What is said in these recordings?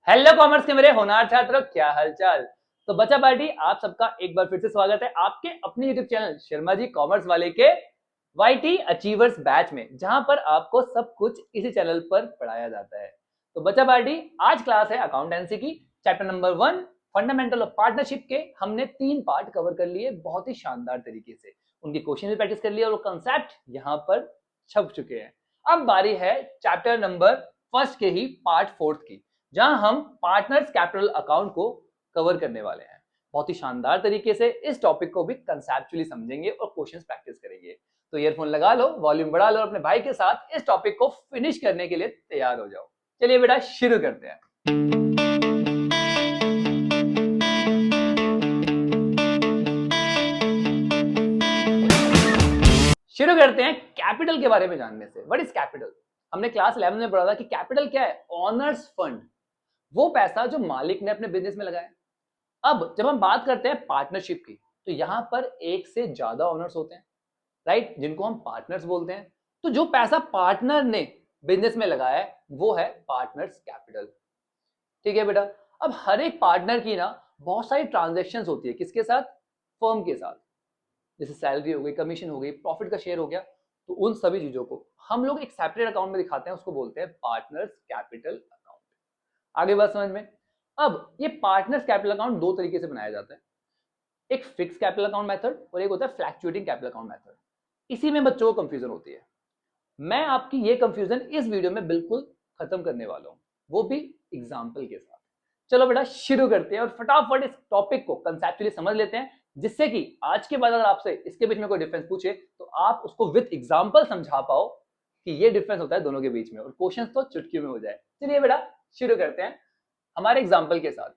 Hello commerce के मेरे होनहार छात्रों, क्या हालचाल। तो बच्चा पार्टी, आप सबका एक बार फिर से स्वागत है आपके अपने YouTube channel Sharma ji commerce वाले के वाईटी अचीवर्स बैच में, जहां पर आपको सब कुछ इसी चैनल पर पढ़ाया जाता है। तो बच्चा पार्टी, आज क्लास है अकाउंटेंसी की, chapter number 1 fundamental of partnership के। हमने 3 पार्ट कवर कर लिए बहुत ही शानदार तरीके से, उनकी क्वेश्चन भी प्रैक्टिस कर लिया और वो कंसेप्ट यहाँ पर छप चुके हैं। अब बारी है चैप्टर नंबर फर्स्ट के ही पार्ट 4 की, जहां हम पार्टनर्स कैपिटल अकाउंट को कवर करने वाले हैं। बहुत ही शानदार तरीके से इस टॉपिक को भी कंसेप्चुअली समझेंगे और क्वेश्चंस प्रैक्टिस करेंगे। तो ईयरफोन लगा लो, वॉल्यूम बढ़ा लो और अपने भाई के साथ इस टॉपिक को फिनिश करने के लिए तैयार हो जाओ। चलिए बेटा, शुरू करते हैं। शुरू करते हैं कैपिटल के बारे में जानने से। What is capital? हमने क्लास 11 में पढ़ा था कि कैपिटल क्या है। ऑनर्स फंड, वो पैसा जो मालिक ने अपने बिजनेस में लगाया। अब जब हम बात करते हैं पार्टनरशिप की, तो यहां पर एक से ज्यादा ओनर्स होते हैं, राइट, जिनको हम पार्टनर्स बोलते हैं। तो जो पैसा पार्टनर ने बिजनेस में लगाया है वो है पार्टनर्स कैपिटल। ठीक है बेटा। अब हर एक पार्टनर की ना बहुत सारी ट्रांजेक्शन होती है, किसके साथ? फर्म के साथ। जैसे सैलरी हो गई, कमीशन हो गई, प्रॉफिट का शेयर हो गया। तो उन सभी चीजों को हम लोग एक सेपरेट अकाउंट में दिखाते हैं, उसको बोलते हैं पार्टनर्स कैपिटल अकाउंट। आगे बात समझ में। अब ये पार्टनर्स कैपिटल अकाउंट दो तरीके से बनाया जाता है, एक फिक्स कैपिटल अकाउंट मेथड और एक होता है फ्लैक्चुएटिंग कैपिटल अकाउंट मेथड। इसी में बच्चों को कंफ्यूजन होती है। मैं आपकी ये कंफ्यूजन इस वीडियो में बिल्कुल खत्म करने वाला हूं, वो भी एग्जांपल के साथ। चलो बेटा, शुरू करते हैं और फटाफट इस टॉपिक को कंसेप्चुअली समझ लेते हैं, जिससे कि आज के बाद अगर आपसे इसके बीच में कोई डिफरेंस पूछे तो आप उसको विद एग्जांपल समझा पाओ कि ये डिफरेंस होता है दोनों के बीच में, और क्वेश्चन तो चुटकी में हो जाए। चलिए बेटा, शुरू करते हैं हमारे एग्जाम्पल के साथ।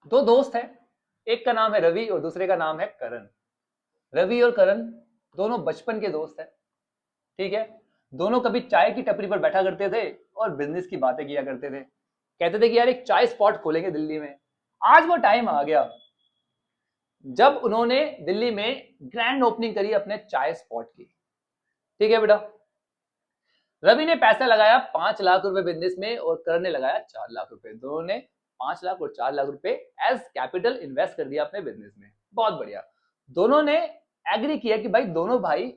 दो दोस्त हैं, एक का नाम है रवि और दूसरे का नाम है करण। रवि और करण दोनों बचपन के दोस्त हैं। ठीक है। दोनों कभी चाय की टपरी पर बैठा करते थे और बिजनेस की बातें किया करते थे। कहते थे कि यार एक चाय स्पॉट खोलेंगे दिल्ली में। आज वो टाइम आ गया जब उन्होंने दिल्ली में ग्रैंड ओपनिंग करी अपने चाय स्पॉट की। ठीक है बेटा। रवि ने पैसा लगाया 5 लाख रुपए बिजनेस में और करण ने लगाया 4 लाख रुपए। दोनों ने 5 लाख और 4 लाख रुपए एज कैपिटल इन्वेस्ट कर दिया अपने बिजनेस में। बहुत बढ़िया। दोनों ने एग्री किया कि भाई दोनों भाई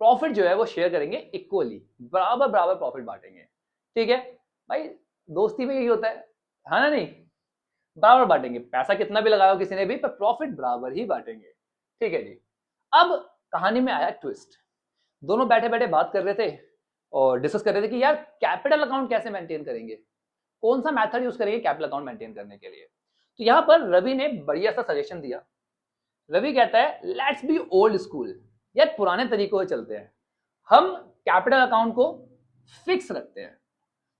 प्रॉफिट जो है वो शेयर करेंगे इक्वली, बराबर बराबर प्रॉफिट बांटेंगे। ठीक है भाई, दोस्ती में यही होता है ना? नहीं, बराबर बांटेंगे। पैसा कितना भी लगाओ किसी ने भी, पर प्रॉफिट बराबर ही बांटेंगे। ठीक है जी। अब कहानी में आया ट्विस्ट। दोनों बैठे बैठे बात कर रहे थे और डिस्कस कर रहे थे कि यार कैपिटल अकाउंट कैसे मेंटेन करेंगे, कौन सा मेथड यूज करेंगे कैपिटल अकाउंट मेंटेन करने के लिए। तो यहां पर रवि ने बढ़िया सा सजेशन दिया। रवि कहता है लेट्स बी ओल्ड स्कूल, यार पुराने तरीकों से चलते हैं। हम कैपिटल अकाउंट को फिक्स रखते हैं,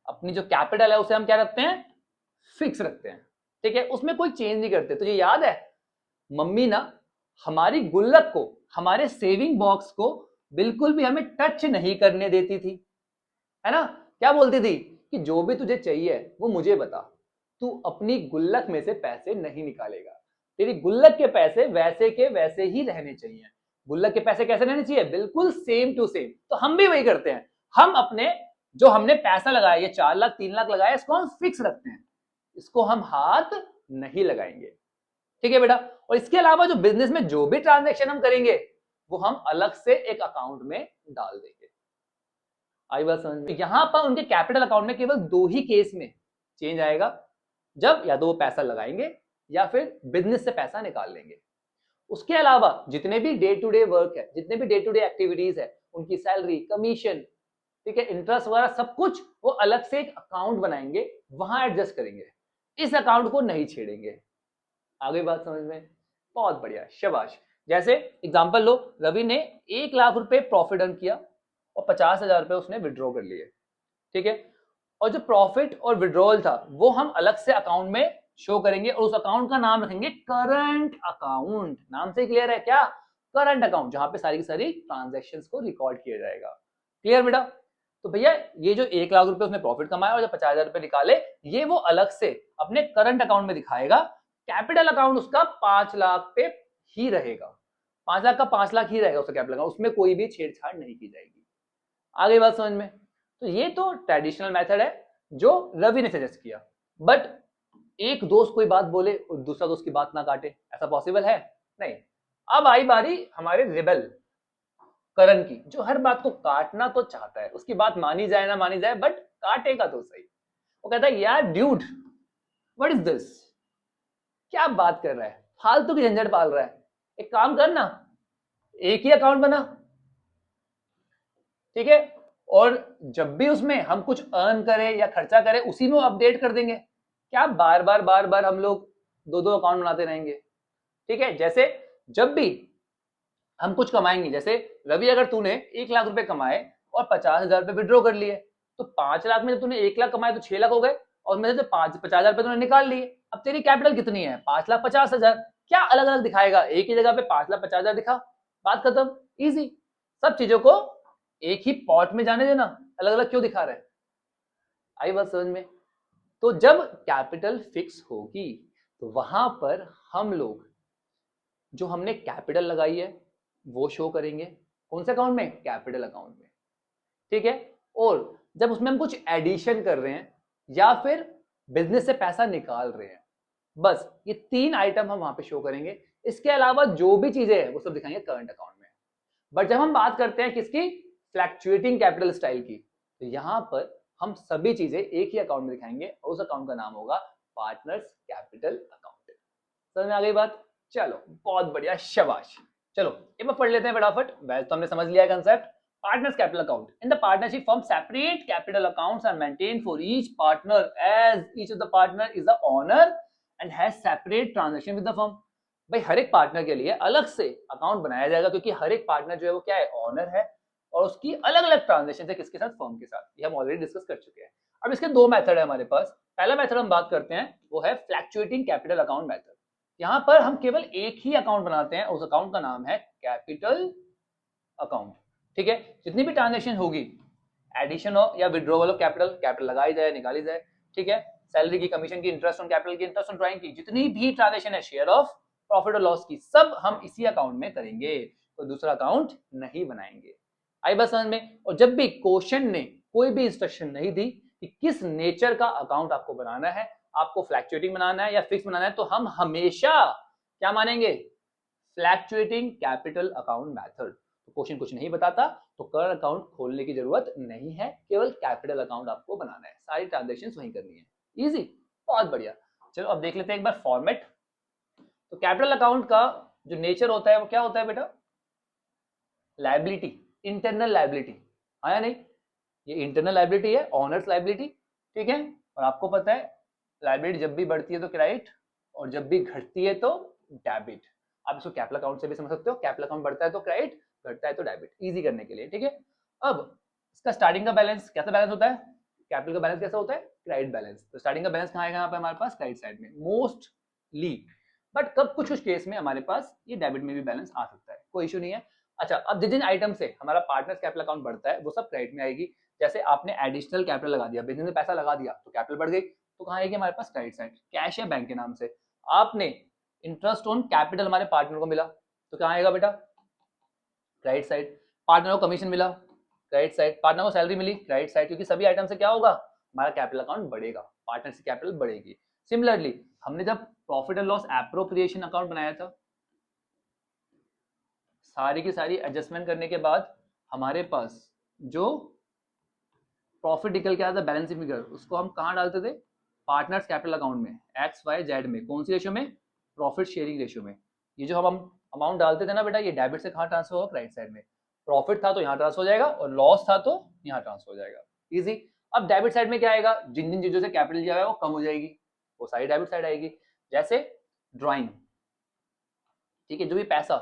अपनी जो कैपिटल है उसे हम क्या रखते हैं? फिक्स रखते हैं। ठीक है, उसमें कोई चेंज नहीं करते। तुझे याद है मम्मी ना हमारी गुल्लक को, हमारे सेविंग बॉक्स को बिल्कुल भी हमें टच नहीं करने देती थी, है ना? क्या बोलती थी कि जो भी तुझे चाहिए वो मुझे बता, तू अपनी गुल्लक में से पैसे नहीं निकालेगा, तेरी गुल्लक के पैसे वैसे के वैसे ही रहने चाहिए। गुल्लक के पैसे कैसे रहने चाहिए? बिल्कुल सेम टू सेम। तो हम भी वही करते हैं। हम अपने जो हमने पैसा लगाया, ये 4 लाख 3 लाख लगाया, इसको हम फिक्स रखते हैं, इसको हम हाथ नहीं लगाएंगे। ठीक है बेटा। और इसके अलावा जो बिजनेस में जो भी ट्रांजेक्शन हम करेंगे वो हम अलग से एक अकाउंट में डाल देंगे। आई बात समझ में? यहां पर उनके कैपिटल अकाउंट में केवल 2 ही केस में चेंज आएगा, जब या तो वो पैसा लगाएंगे या फिर बिजनेस से पैसा निकाल लेंगे। उसके अलावा जितने भी डे टू डे वर्क है, जितने भी डे टू डे एक्टिविटीज है, उनकी सैलरी, कमीशन, ठीक है, इंटरेस्ट वगैरह सब कुछ वो अलग से एक अकाउंट बनाएंगे, वहां एडजस्ट करेंगे, इस अकाउंट को नहीं छेड़ेंगे। आगे बात समझ में? बहुत बढ़िया, शाबाश। जैसे एग्जांपल लो, रवि ने 1 लाख रुपए प्रॉफिट अर्न किया और 50,000 रुपए उसने विड्रॉ कर लिए। ठीक है। और जो प्रॉफिट और विड्रॉल था वो हम अलग से अकाउंट में शो करेंगे और उस अकाउंट का नाम रखेंगे करंट अकाउंट। नाम से क्लियर है क्या? करंट अकाउंट, जहां पे सारी की सारी ट्रांजैक्शंस को रिकॉर्ड किया जाएगा। क्लियर बेटा? तो भैया ये जो 1 लाख रुपए उसने प्रॉफिट कमाया और जो 50,000 रुपए निकाले, ये वो अलग से अपने करंट अकाउंट में दिखाएगा। कैपिटल अकाउंट उसका 5 लाख पे ही रहेगा, 5 लाख का 5 लाख ही रहेगा उसका कैपिटल अकाउंट, उसमें कोई भी छेड़छाड़ नहीं की जाएगी। आगे बात समझ में? तो ये तो ट्रेडिशनल मेथड है जो रवि ने सजेस्ट किया। बट एक दोस्त कोई बात बोले और दूसरा दोस्त की बात ना काटे, ऐसा पॉसिबल है नहीं। अब आई बारी हमारे रिबेल करण की, जो हर बात को काटना तो चाहता है, उसकी बात मानी जाए ना मानी जाए बट काटेगा तो सही। वो कहता है यार ड्यूड व्हाट इज दिस, क्या बात कर रहा है, फालतू की झंझट पाल रहा है, एक काम कर ना, एक ही अकाउंट बना, ठीक है, और जब भी उसमें हम कुछ अर्न करें या खर्चा करें उसी में अपडेट कर देंगे, क्या बार बार हम लोग दो दो अकाउंट बनाते रहेंगे, ठीक है। जैसे जब भी हम कुछ कमाएंगे, जैसे रवि अगर तूने 1 लाख रुपए कमाए और 50,000 रुपए विड्रॉ कर लिए, तो 5 लाख में जब तूने 1 लाख कमाए तो 6 लाख हो गए, और में से 50,000 रुपए तूने निकाल लिए। अब तेरी कैपिटल कितनी है, 5,50,000। क्या अलग अलग दिखाएगा, एक ही जगह पे 5,50,000 दिखा, बात खत्म, इजी। सब चीजों को एक ही पॉट में जाने देना, अलग अलग क्यों दिखा रहे हैं, आई बात समझ में। तो जब कैपिटल फिक्स होगी तो वहां पर हम लोग जो हमने कैपिटल लगाई है वो शो करेंगे, कौन से अकाउंट में, कैपिटल अकाउंट में, ठीक है। और जब उसमें हम कुछ एडिशन कर रहे हैं या फिर बिजनेस से पैसा निकाल रहे हैं, बस ये 3 आइटम हम वहां पे शो करेंगे। इसके अलावा जो भी चीजें हैं वो सब दिखाएंगे करंट अकाउंट में। बट जब हम बात करते हैं किसकी, फ्लैक्चुएटिंग कैपिटल स्टाइल की, तो यहां पर हम सभी चीजें एक ही अकाउंट में दिखाएंगे और उस अकाउंट का नाम होगा पार्टनर्स कैपिटल अकाउंट। समझ में आ गई बात, चलो बहुत बढ़िया, शाबाश। चलो एक बार पढ़ लेते हैं फटाफट, वैसे तो हमने समझ लिया concept. Partners capital account. In the partnership firm, separate capital accounts are maintained for each partner as each of the partner is the owner and has separate transaction with the firm. भाई हर एक partner के लिए अलग से account बनाया जाएगा, क्योंकि हर एक पार्टनर जो है वो क्या है, ऑनर है, और उसकी अलग अलग ट्रांजेक्शन है किसके साथ, फर्म के साथ। ये हम ऑलरेडी डिस्कस कर चुके हैं। अब इसके 2 मेथड है हमारे पास। पहला मेथड हम बात करते हैं वो है फ्लैक्चुएटिंग कैपिटल अकाउंट मेथड। यहाँ पर हम केवल एक ही अकाउंट बनाते हैं, उस अकाउंट का नाम है कैपिटल अकाउंट, ठीक है। जितनी भी ट्रांजेक्शन होगी, एडिशन हो या विड्रॉवल ऑफ कैपिटल, कैपिटल लगाई जाए निकाली जाए, ठीक है, सैलरी की, कमीशन की, इंटरेस्ट ऑन कैपिटल की, इंटरेस्ट ऑन ड्राइंग की, जितनी भी ट्रांजेक्शन है शेयर ऑफ प्रॉफिट और लॉस की, सब हम इसी अकाउंट में करेंगे, तो दूसरा अकाउंट नहीं बनाएंगे। आई बात समझ में। और जब भी क्वेश्चन ने कोई भी इंस्ट्रक्शन नहीं दी कि किस नेचर का अकाउंट आपको बनाना है, आपको फ्लैक्चुएटिंग बनाना है या फिक्स बनाना है, तो हम हमेशा क्या मानेंगे, फ्लैक्चुएटिंग कैपिटल अकाउंट मेथड। तो क्वेश्चन कुछ नहीं बताता तो करंट अकाउंट खोलने की जरूरत नहीं है, केवल कैपिटल अकाउंट आपको बनाना है, सारी ट्रांजैक्शंस वहीं करनी है, इजी, बहुत बढ़िया। चलो अब देख लेते हैं एक बार फॉर्मेट। तो कैपिटल अकाउंट का जो नेचर होता है वो क्या होता है बेटा, लायबिलिटी, इंटरनल लायबिलिटी, आया नहीं, ये इंटरनल लायबिलिटी है, ऑनर्स लायबिलिटी, ठीक है। और आपको पता है लायबिलिटी जब भी बढ़ती है तो क्रेडिट, और जब भी घटती है तो डेबिट। आप इसको कैपिटल अकाउंट से भी समझ सकते हो, कैपिटल अकाउंट बढ़ता है तो क्रेडिट, घटता है तो डेबिट, इजी करने के लिए, ठीक है। अब इसका स्टार्टिंग का बैलेंस कैसा बैलेंस होता है, कैपिटल का बैलेंस कैसा होता है, क्रेडिट बैलेंस। तो स्टार्टिंग का बैलेंस कहाँ आएगा, यहाँ पे हमारे पास क्रेडिट साइड में मोस्टली, बट कब कुछ कुछ केस में हमारे पास ये डेबिट में भी बैलेंस आ सकता है, कोई इशू नहीं है। अच्छा, अब जिन जिन आइटम से हमारा पार्टनर्स कैपिटल अकाउंट बढ़ता है वो सब क्रेडिट में आएगी। जैसे आपने एडिशनल कैपिटल लगा दिया, बिजनेस में पैसा लगा दिया तो कैपिटल बढ़ गई, तो कहाँ आएगी हमारे पास, क्रेडिट साइड, कैश है बैंक के नाम से। आपने इंटरेस्ट ऑन कैपिटल हमारे पार्टनर को मिला तो कहाँ आएगा बेटा, क्रेडिट साइड। पार्टनर को कमीशन मिला, क्रेडिट साइड। पार्टनर को सैलरी मिली, क्रेडिट साइड, क्योंकि सभी आइटम से क्या होगा, हमारा कैपिटल अकाउंट बढ़ेगा, पार्टनर की कैपिटल बढ़ेगी। सिमिलरली हमने जब profit and loss appropriation account बनाया था, सारी की सारी एडजस्टमेंट करने के बाद हमारे पास जो प्रॉफिट निकल के आता था बैलेंस फिगर, उसको हम कहाँ डालते थे, पार्टनर्स कैपिटल अकाउंट में, एक्स वाई जेड में, कौन सी रेशियो में, प्रॉफिट शेयरिंग रेशियो में। ये जो हम अमाउंट डालते थे ना बेटा, ये डेबिट से कहाँ ट्रांसफर होगा, क्रेडिट साइड में। प्रॉफिट था तो यहाँ ट्रांसफर हो जाएगा और लॉस था तो यहाँ ट्रांसफर हो जाएगा, इजी। अब डेबिट साइड में क्या आएगा, जिन जिन चीजों से कैपिटल जो है वो कम हो जाएगी, वो सारी डेबिट साइड आएगी। जैसे ड्राइंग, ठीक है, जो भी पैसा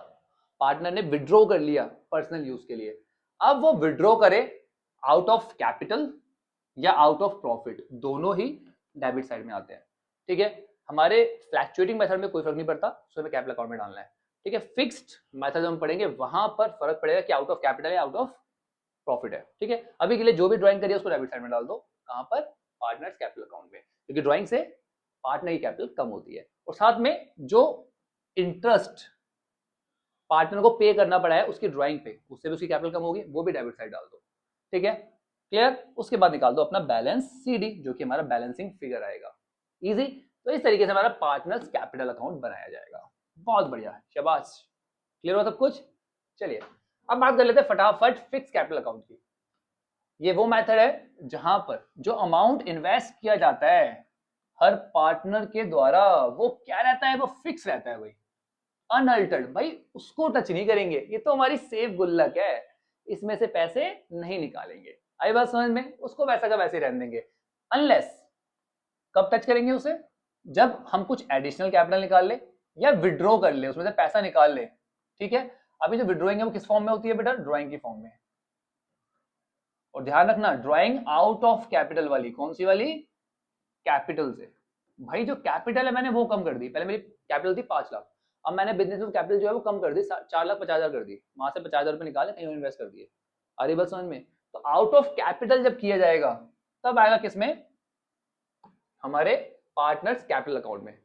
पार्टनर ने विड्रॉ कर लिया पर्सनल यूज के लिए, अब वो विड्रॉ करे आउट ऑफ कैपिटल या आउट ऑफ प्रॉफिट, दोनों ही डेबिट साइड में आते हैं, ठीक है। हमारे फ्लैक्चुएटिंग मेथड में कोई फर्क नहीं पड़ता, उसमें कैपिटल अकाउंट में डालना है, ठीक है। फिक्स्ड मेथड हम पढ़ेंगे वहां पर फर्क पड़ेगा कि आउट ऑफ कैपिटल या आउट ऑफ प्रॉफिट है, ठीक है। अभी के लिए जो भी ड्राइंग करिए उसको डेबिट साइड में डाल दो, कहां पर, पार्टनर्स कैपिटल अकाउंट में, क्योंकि ड्राइंग से पार्टनर की कैपिटल कम होती है। और साथ में जो इंटरेस्ट पार्टनर को पे करना पड़ा है उसकी ड्राइंग पे, उससे भी उसकी कैपिटल कम होगी, वो भी डेबिट साइड डाल दो, ठीक है। क्लियर। उसके बाद निकाल दो अपना बैलेंस सीडी, जो कि हमारा बैलेंसिंग फिगर आएगा। इजी। तो इस तरीके से हमारा पार्टनर्स कैपिटल अकाउंट बनाया जाएगा। बहुत बढ़िया, शाबाश। क्लियर हो सब कुछ। चलिए अब बात कर लेते हैं फटाफट फिक्स कैपिटल अकाउंट की। ये वो मेथड है जहां पर जो अमाउंट इन्वेस्ट किया जाता है हर पार्टनर के द्वारा, वो क्या रहता है, वो फिक्स रहता है भाई, अनअल्टर्ड। भाई उसको टच नहीं करेंगे, ये तो हमारी सेफ गुल्लक है, इसमें से पैसे नहीं निकालेंगे। आई बात समझ में, उसको वैसा का वैसे रहने देंगे। अनलेस कब टच करेंगे उसे, जब हम कुछ एडिशनल कैपिटल निकाल ले या विड्रॉ कर ले, उसमें से पैसा निकाल ले। ठीक है, अभी जो विड्रॉइंग है वो किस फॉर्म में होती है बेटा, ड्राइंग की फॉर्म में। और ध्यान रखना ड्राइंग आउट ऑफ कैपिटल वाली, कौन सी वाली, कैपिटल से। भाई जो कैपिटल है मैंने वो कम कर दी, पहले मेरी कैपिटल थी 5 लाख, अब मैंने बिजनेस में कैपिटल जो है वो कम कर दी, 4,50,000 कर दी, वहां से 50,000 रुपए निकाले कहीं इन्वेस्ट कर दिए। आ रही बात समझ में। तो आउट ऑफ कैपिटल जब किया जाएगा तब आएगा किसमें, हमारे पार्टनर्स कैपिटल अकाउंट में।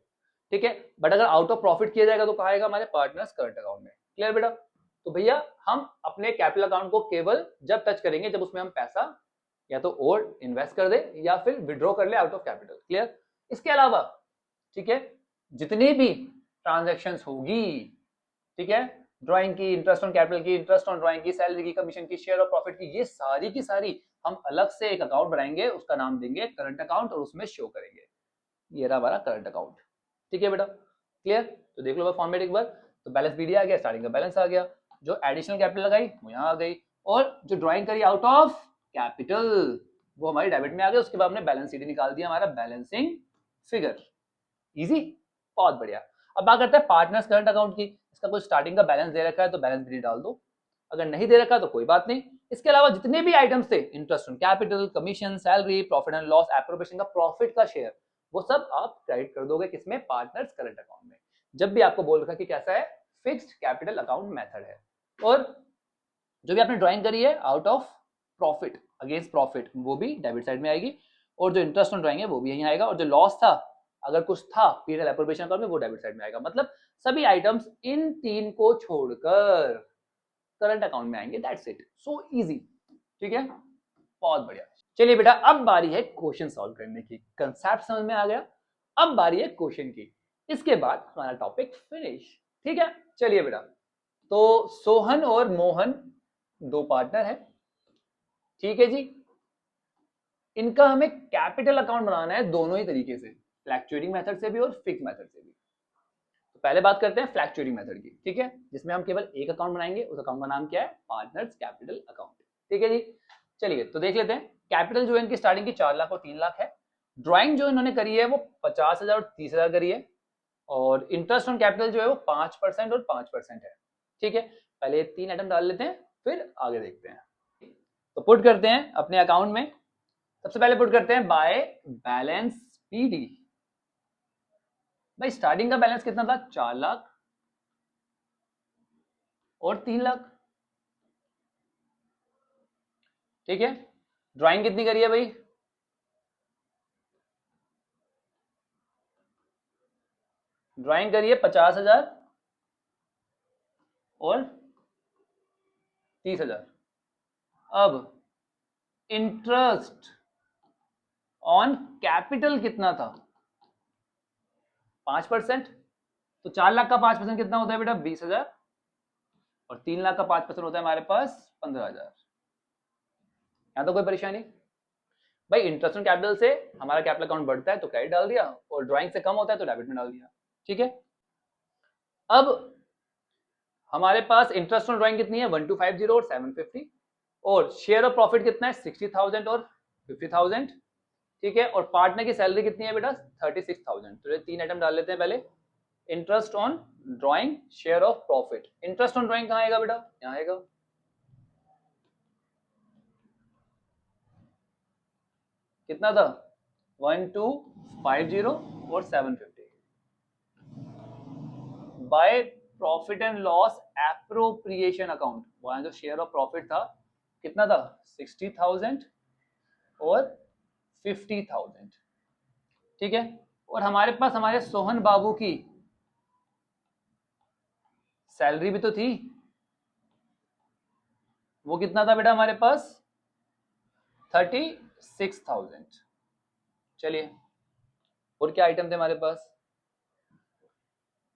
ठीक है, बट अगर आउट ऑफ प्रॉफिट किया जाएगा तो कहाँ आएगा, हमारे पार्टनर्स करंट अकाउंट में। क्लियर बेटा। तो भैया हम अपने कैपिटल अकाउंट को केवल जब टच करेंगे जब उसमें हम पैसा या तो और इन्वेस्ट कर दे या फिर विड्रॉ कर ले आउट ऑफ कैपिटल। क्लियर। इसके अलावा ठीक है, जितनी भी ट्रांजैक्शंस होगी, ठीक है, ड्राइंग की, इंटरेस्ट ऑन कैपिटल की, इंटरेस्ट ऑन ड्राइंग की, सैलरी की, कमीशन की, शेयर ऑफ प्रॉफिट की, ये सारी की सारी हम अलग से एक अकाउंट बनाएंगे, उसका नाम देंगे करंट अकाउंट और उसमें शो करेंगे। ये रहा हमारा करंट अकाउंट। ठीक है बेटा। क्लियर। तो देख लो फॉर्मेट एक बार। तो बैलेंस बीडी आ गया, स्टार्टिंग का बैलेंस आ गया, जो एडिशनल कैपिटल लगाई वो यहाँ आ गई, और जो ड्राइंग करी आउट ऑफ कैपिटल वो हमारी डेबिट में आ गई। उसके बाद हमने बैलेंस सीडी निकाल दिया, हमारा बैलेंसिंग फिगर। इजी, बहुत बढ़िया। अब बात करते हैं पार्टनर्स करंट अकाउंट की। इसका कोई स्टार्टिंग का बैलेंस दे रखा है तो बैलेंस बीडी डाल दो, अगर नहीं दे रखा तो कोई बात नहीं। इसके अलावा जितने भी आइटम्स थे, interest on capital, commission, salary, profit and loss, appropriation का प्रॉफिट का शेयर, वो सब आप क्रेडिट कर दोगे किसमें, पार्टनर्स करंट अकाउंट में। जब भी आपको बोल रखा कि कैसा है, फिक्स्ड कैपिटल अकाउंट मेथड है। और जो भी आपने ड्राइंग करी है out of profit against profit, वो भी डेबिट साइड में आएगी, और जो इंटरेस्ट ऑन ड्राइंग है वो भी यहीं आएगा, और जो लॉस था अगर कुछ था पीएनएल एप्रोप्रिएशन अकाउंट में वो डेबिट साइड में आएगा। मतलब सभी आइटम्स इन तीन को छोड़कर करंट अकाउंट में आएंगे। That's it, so easy. ठीक है, बहुत बढ़िया। चलिए बेटा अब बारी है क्वेश्चन सॉल्व करने की। कंसेप्ट समझ में आ गया, अब बारी है क्वेश्चन की। इसके बाद हमारा टॉपिक फिनिश। ठीक है, चलिए बेटा। तो सोहन और मोहन दो पार्टनर हैं, ठीक है जी। इनका हमें कैपिटल अकाउंट बनाना है दोनों ही तरीके से, फ्लैक्चुएटिंग मेथड से भी और फिक्स मेथड से भी। तो पहले बात करते हैं फ्लैक्चुएटिंग मेथड की। ठीक है, जिसमें हम केवल एक अकाउंट बनाएंगे, उस अकाउंट का नाम क्या है, पार्टनर्स कैपिटल अकाउंट। ठीक है जी। चलिए तो देख लेते हैं। कैपिटल जो है इनकी स्टार्टिंग की 4 लाख और 3 लाख है। ड्राइंग जो इन्होंने करी है वो 50,000 और 30,000 करी है, और इंटरेस्ट ऑन कैपिटल जो है वो 5% और 5% है। ठीक है, पहले 3 आइटम डाल लेते हैं फिर आगे देखते हैं। तो पुट करते हैं अपने अकाउंट में। सबसे पहले पुट करते हैं बाय बैलेंस पीडी। भाई स्टार्टिंग का बैलेंस कितना था, 4 लाख और 3 लाख। ठीक है, ड्राइंग कितनी करी है भाई, ड्राइंग करी है 50,000 और 30,000। अब इंटरेस्ट ऑन कैपिटल कितना था, 5%। तो 4 लाख का 5% कितना होता है बेटा, 20,000, और 3 लाख का 5% होता है हमारे पास 15,000। यहां तो कोई परेशानी भाई, इंटरेस्ट ऑन कैपिटल से हमारा कैपिटल अकाउंट बढ़ता है तो क्रेडिट डाल दिया, और ड्राइंग से कम होता है तो डेबिट में डाल दिया। ठीक है, अब हमारे पास इंटरेस्ट ऑन ड्राइंग कितनी है, 1250 और 750, और शेयर ऑफ प्रॉफिट कितना है, 60,000 और 50,000। ठीक है, और पार्टनर की सैलरी कितनी है बेटा, 36,000। तो ये 3 आइटम डाल लेते हैं पहले। Interest on drawing, share of profit. Interest on drawing कहाँ आएगा बेटा, यहाँ आएगा। कितना था, 1250 और 750। By profit and loss appropriation account, वहां जो शेयर ऑफ प्रॉफिट था कितना था, 60,000 और 50,000। ठीक है, और हमारे पास हमारे सोहन बाबू की सैलरी भी तो थी, वो कितना था बेटा हमारे पास, 36,000। चलिए, और क्या आइटम थे हमारे पास?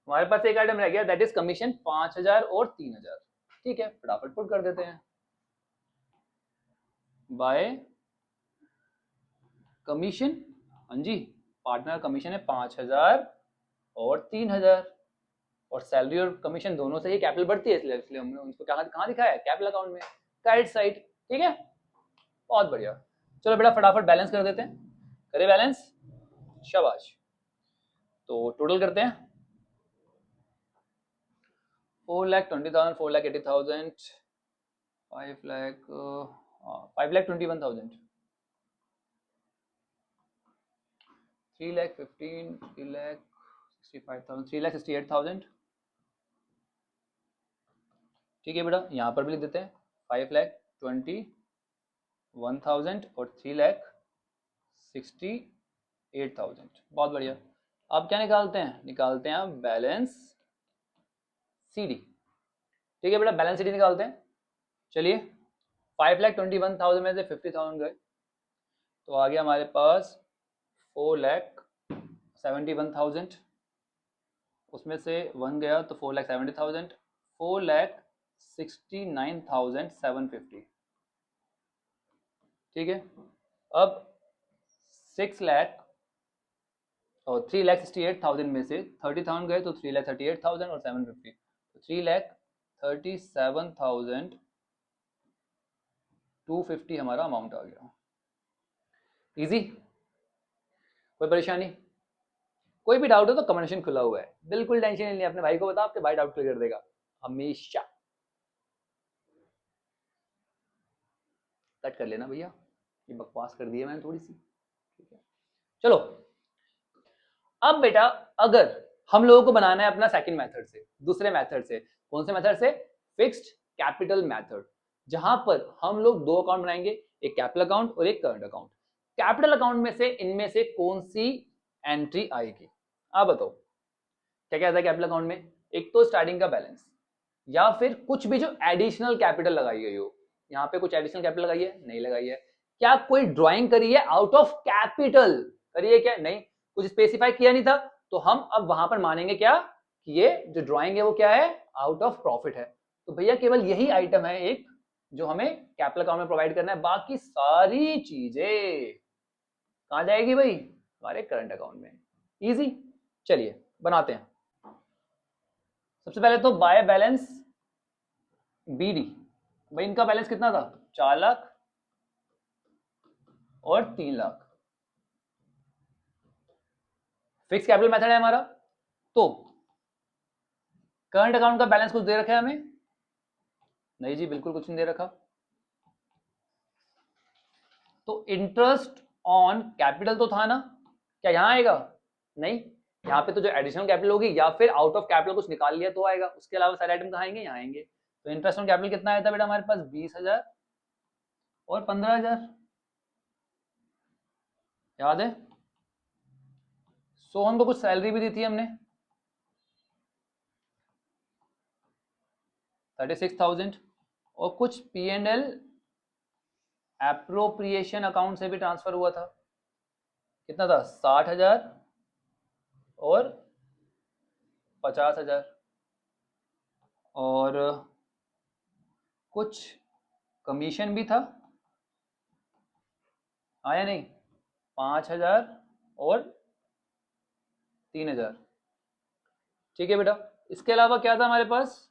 हमारे पास एक आइटम रह गया, दैट इज कमीशन 5,000 और 3,000। ठीक है, फटाफट पुट कर देते हैं। बाय कमीशन, हाँ जी, पार्टनर कमीशन है 5,000 और 3,000, और सैलरी और कमीशन दोनों से ही कैपिटल बढ़ती है, इसलिए हमने उसको कहाँ दिखाया है? कैपिटल अकाउंट में, राइट साइड। ठीक है, बहुत बढ़िया। चलो बेटा फटाफट बैलेंस कर देते हैं। करे बैलेंस, शाबाश। तो टोटल करते हैं, 4,20,000, 4,80,000, 5,21,000, 3,15,000, 3,65,000, 3,68,000। ठीक है बेटा, यहाँ पर भी लिख देते हैं 5,21,000 और 3,68,000। बहुत बढ़िया। अब क्या निकालते हैं? निकालते हैं बैलेंस सीडी। ठीक है बेटा, बैलेंस सीडी निकालते हैं। चलिए, 5,21,000 में से 50,000 गए तो आ गया हमारे पास 4,71,000, उसमें से 1 गया तो 4,70,000, 4,69,750। ठीक है, अब 3,68,000 में से 30,000 गए तो 3,38,000 और 750, तो 3,37,250 हमारा अमाउंट आ गया। इजी, कोई परेशानी? कोई भी डाउट हो तो कमेंट सेक्शन खुला हुआ है, बिल्कुल टेंशन नहीं, अपने भाई को बताओ, आपके भाई डाउट क्लियर कर देगा हमेशा। कट कर लेना भैया, ये बकवास कर दी है मैंने थोड़ी सी। ठीक है, चलो अब बेटा, अगर हम लोगों को बनाना है अपना सेकंड मेथड से, दूसरे मेथड से, कौन से मेथड से? फिक्स्ड कैपिटल मेथड, जहां पर हम लोग दो अकाउंट बनाएंगे, एक कैपिटल अकाउंट और एक करंट अकाउंट। कैपिटल अकाउंट में से इनमें से कौन सी एंट्री आएगी? आप बताओ क्या क्या आता है कैपिटल अकाउंट में? एक तो स्टार्टिंग का बैलेंस, या फिर कुछ भी जो एडिशनल कैपिटल लगाई गई हो। यहाँ पे कुछ एडिशनल कैपिटल लगाई है? नहीं लगाई है। क्या कोई ड्राइंग करी है आउट ऑफ कैपिटल? करी है क्या? नहीं, कुछ स्पेसिफाई किया नहीं था, तो हम अब वहां पर मानेंगे क्या कि ये जो ड्राइंग है वो क्या है? आउट ऑफ प्रॉफिट है। तो भैया केवल यही आइटम है एक जो हमें कैपिटल अकाउंट में प्रोवाइड करना है, बाकी सारी चीजें कहां जाएगी भाई? हमारे करंट अकाउंट में। इजी, चलिए बनाते हैं। सबसे पहले तो बाय बैलेंस बीडी, भाई इनका बैलेंस कितना था? 4 लाख और 3 लाख। फिक्स कैपिटल मेथड है हमारा, तो करंट अकाउंट का बैलेंस कुछ दे रखा है हमें? नहीं जी, बिल्कुल कुछ नहीं दे रखा। तो इंटरेस्ट ऑन कैपिटल तो था ना, क्या यहां आएगा? नहीं, यहाँ पे तो जो एडिशनल कैपिटल होगी या फिर आउट ऑफ कैपिटल कुछ निकाल लिया तो आएगा, उसके अलावा सारे आइटम कहाँ आएंगे? यहाँ आएंगे। तो इंटरेस्ट ऑन कैपिटल कितना आया था बेटा हमारे पास? 20,000 और 15,000, याद है? सोहन को कुछ सैलरी भी दी थी हमने 36,000, और कुछ P&L एप्रोप्रिएशन अकाउंट से भी ट्रांसफर हुआ था। कितना था? 60,000 और 50,000, और कुछ कमीशन भी था, आया नहीं? 5,000 और 3,000। ठीक है बेटा, इसके अलावा क्या था हमारे पास?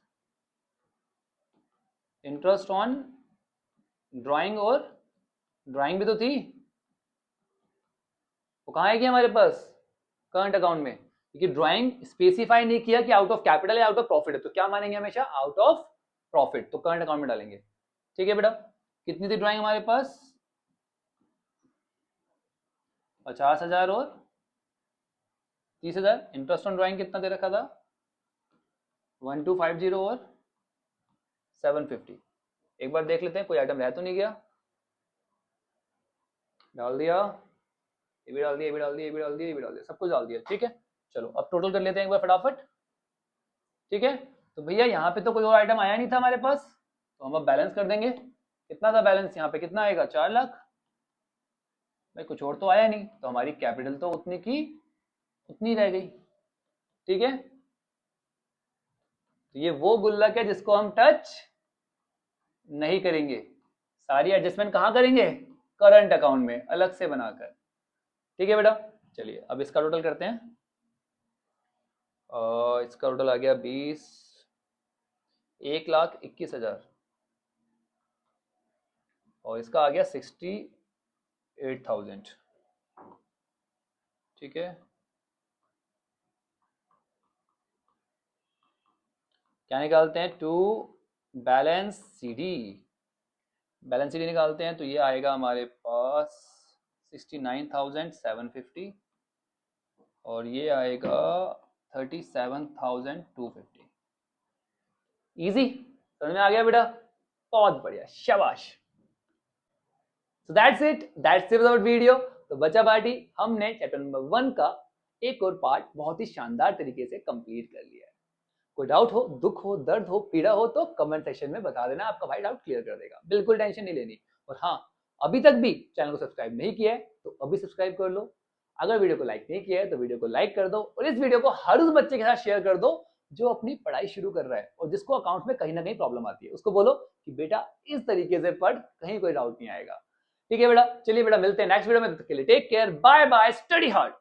इंटरेस्ट ऑन ड्राइंग, और ड्राइंग भी तो थी, वो कहाँ आएगी हमारे पास? करंट अकाउंट में, क्योंकि ड्राइंग स्पेसिफाई नहीं किया कि आउट ऑफ कैपिटल या आउट ऑफ प्रॉफिट है, तो क्या मानेंगे हमेशा? आउट ऑफ प्रॉफिट, तो करंट अकाउंट में डालेंगे। ठीक है बेटा, कितनी थी ड्राइंग हमारे पास? 50,000 और 30,000। इंटरेस्ट ऑन ड्राइंग कितना दे रखा था? 1250 और 750। एक बार देख लेते हैं कोई आइटम रह तो नहीं गया। डाल दिया, ये भी डाल दिया, ये भी डाल दिया, ये भी डाल दिया, ये भी डाल दिया, सब कुछ डाल दिया। ठीक है, चलो अब टोटल कर लेते हैं एक बार फटाफट। ठीक है, तो भैया यहाँ पे तो कोई और आइटम आया नहीं था हमारे पास, तो हम अब बैलेंस कर देंगे। कितना था बैलेंस यहाँ पे? कितना आएगा? 4 लाख। भाई कुछ और तो आया नहीं, तो हमारी कैपिटल तो उतनी की उतनी रह गई। ठीक है, तो ये वो गुल्लक है जिसको हम टच नहीं करेंगे। सारी एडजस्टमेंट कहाँ करेंगे? करंट अकाउंट में अलग से बनाकर। ठीक है बेटा, चलिए अब इसका टोटल करते हैं। इसका टोटल आ गया 1,21,000 और इसका आ गया 68,000। ठीक है, क्या निकालते हैं? To balance CD. Balance CD निकालते हैं तो ये आएगा हमारे पास 69,750 और ये आएगा 37,250। इजी, समझ में आ गया बेटा? बहुत बढ़िया, शाबाश। So that's it about video. तो बच्चा पार्टी, हमने चैप्टर नंबर 1 का एक और पार्ट बहुत ही शानदार तरीके से कंप्लीट कर लिया है। कोई डाउट हो, दुख हो, दर्द हो, पीड़ा हो तो कमेंट सेक्शन में बता देना, आपका भाई डाउट क्लियर कर देगा, बिल्कुल टेंशन नहीं लेनी। और हाँ, अभी तक भी चैनल को सब्सक्राइब नहीं किया है तो अभी सब्सक्राइब कर लो। अगर वीडियो को लाइक नहीं किया है तो वीडियो को लाइक कर दो और इस वीडियो को हर उस बच्चे के साथ शेयर कर दो जो अपनी पढ़ाई शुरू कर रहा है और जिसको अकाउंट में कहीं ना कहीं प्रॉब्लम आती है। उसको बोलो कि बेटा इस तरीके से पढ़, कहीं कोई डाउट नहीं आएगा। ठीक है बेटा, चलिए बेटा मिलते हैं नेक्स्ट वीडियो में, तब तक के लिए take care, bye bye, study hard.